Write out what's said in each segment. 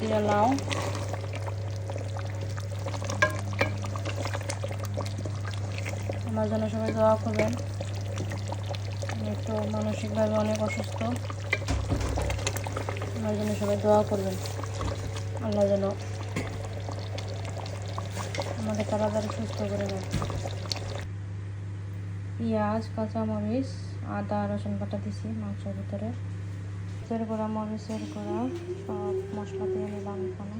দিয়ে লাউ, আমার জন্য সবাই দোয়া করবেন। আমি একটু মানসিকভাবে অনেক অসুস্থ, আমার জন্য সবাই দোয়া করবেন। আল্লাহ যেন আমাকে তাড়াতাড়ি সুস্থ করে দেন। পেঁয়াজ, কাঁচামরিচ, আদা, রসুন বাটা দিছি মাংসের ভিতরে। মরিচের গুঁড়া, মরিচের গুঁড়া সব মশলা দিয়ে নিলাম এখানে।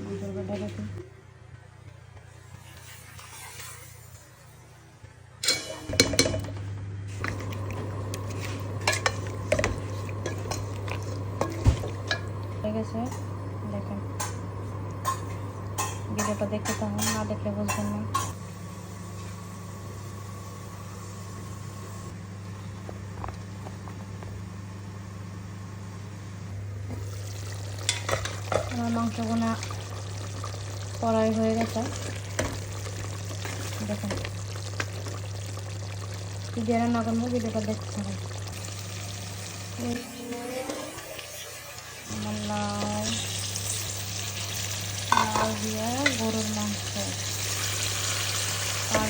মাংসের গুঁড়া রেখে গেছে। দেখেন, ভিডিওটা দেখতে থাকুন, না দেখলে বুঝবেন না। আমার মাংসগুলো কড়াই হয়ে গেছে। দেখেন, কি দিয়ে রান্না করবো ভিডিওটা দেখতে থাকুন। আমার লাউ দিয়ে গরুর মাংস আর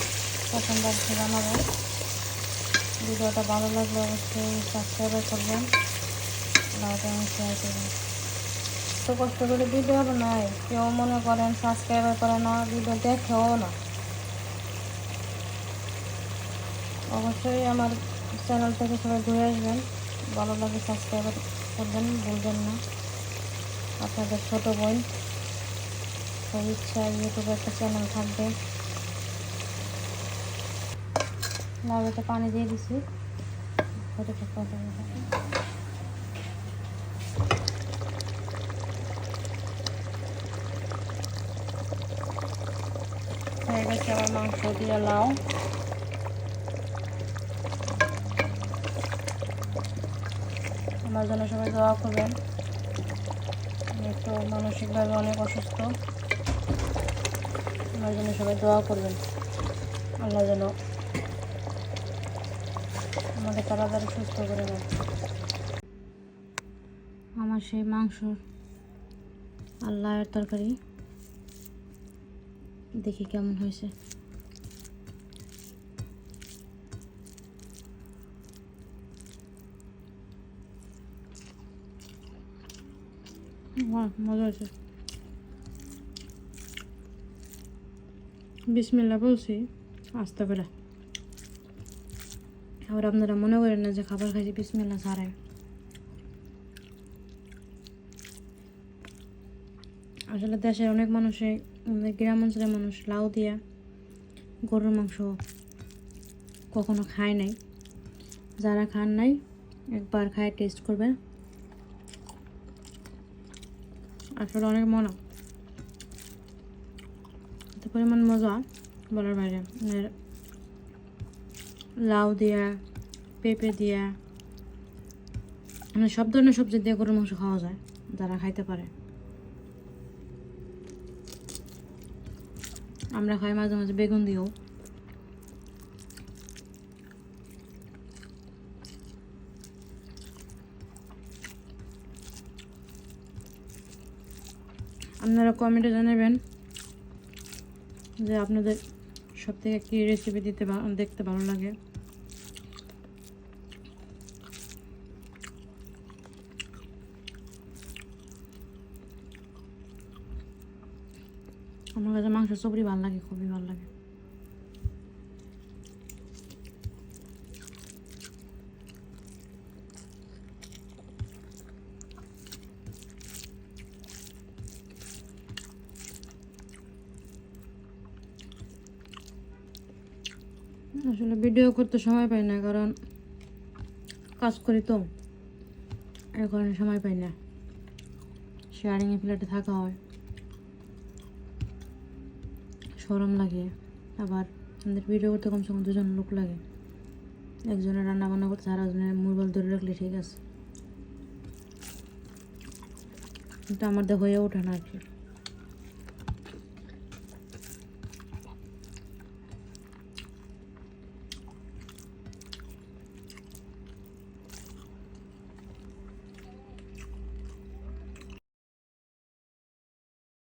পছন্দ আছে বানাবো। ভিডিওটা ভালো লাগলে অবশ্যই সাবস্ক্রাইব করবেন, লাউটা আমি শেয়ার করবেন। তো কষ্ট করে ভিডিও বানাই, কেউ মনে করেন সাবস্ক্রাইব করে না, ভিডিও দেখেও না। অবশ্যই আমার চ্যানেল থেকে সবাই ঘুরে আসবেন, ভালো লাগে সাবস্ক্রাইব করবেন, ভুলবেন না। আপনাদের ছোটো বোন, খুব ইচ্ছা ইউটিউবে একটা চ্যানেল থাকবে। লাউতে পানি দিয়ে দিছি, হয়ে গেছে আমার মাংস দিয়ে লাউ। আমার জন্য সবাই দোয়া করবেন। আমি একটু মানসিকভাবে অনেক অসুস্থ, আমার জন্য সবাই দোয়া করবেন। আল্লাহ যেন আমাকে তাড়াতাড়ি সুস্থ করে দেন। আমার সেই মাংস আল্লাহর তরকারি দেখি কেমন হয়েছে। মজা হয়েছে। বিসমিল্লাহ বলছি আস্তে করে, আবার আপনারা মনে করেন না যে খাবার খাইছি বিসমিল্লাহ ছাড়াই। আসলে দেশের অনেক মানুষে, গ্রাম অঞ্চলের মানুষ লাউ দিয়া গরুর মাংস কখনো খায় নাই। যারা খান নাই একবার খায় টেস্ট করবে, আসলে অনেক মজা, এত পরিমাণ মজা বলার বাইরে। লাউ দিয়া, পেঁপে দিয়া, মানে সব ধরনের সবজি দিয়ে গরুর মাংস খাওয়া যায় যারা খাইতে পারে। আমরা খাই মাঝে মাঝে বেগুন দিয়েও। আপনারা কমেন্টে জানাবেন যে আপনাদের সব থেকে কী রেসিপি দেখতে ভালো লাগে। আমার কাছে মাংসের সবরি ভালো লাগে, খুবই ভালো লাগে। আসলে ভিডিও করতে সময় পাই না, কারণ কাজ করি তো, এর কারণে সময় পাই না। শেয়ারিংয়ে ফ্ল্যাটে থাকা হয়, শরম লাগে। আবার আমাদের ভিডিও করতে কমসে কম 2 জন লোক লাগে, একজনের রান্না বান্না করতে আর একজনের মোবাইল ধরে রাখলে ঠিক আছে, কিন্তু আমাদের হয়ে ওঠে না আর কি।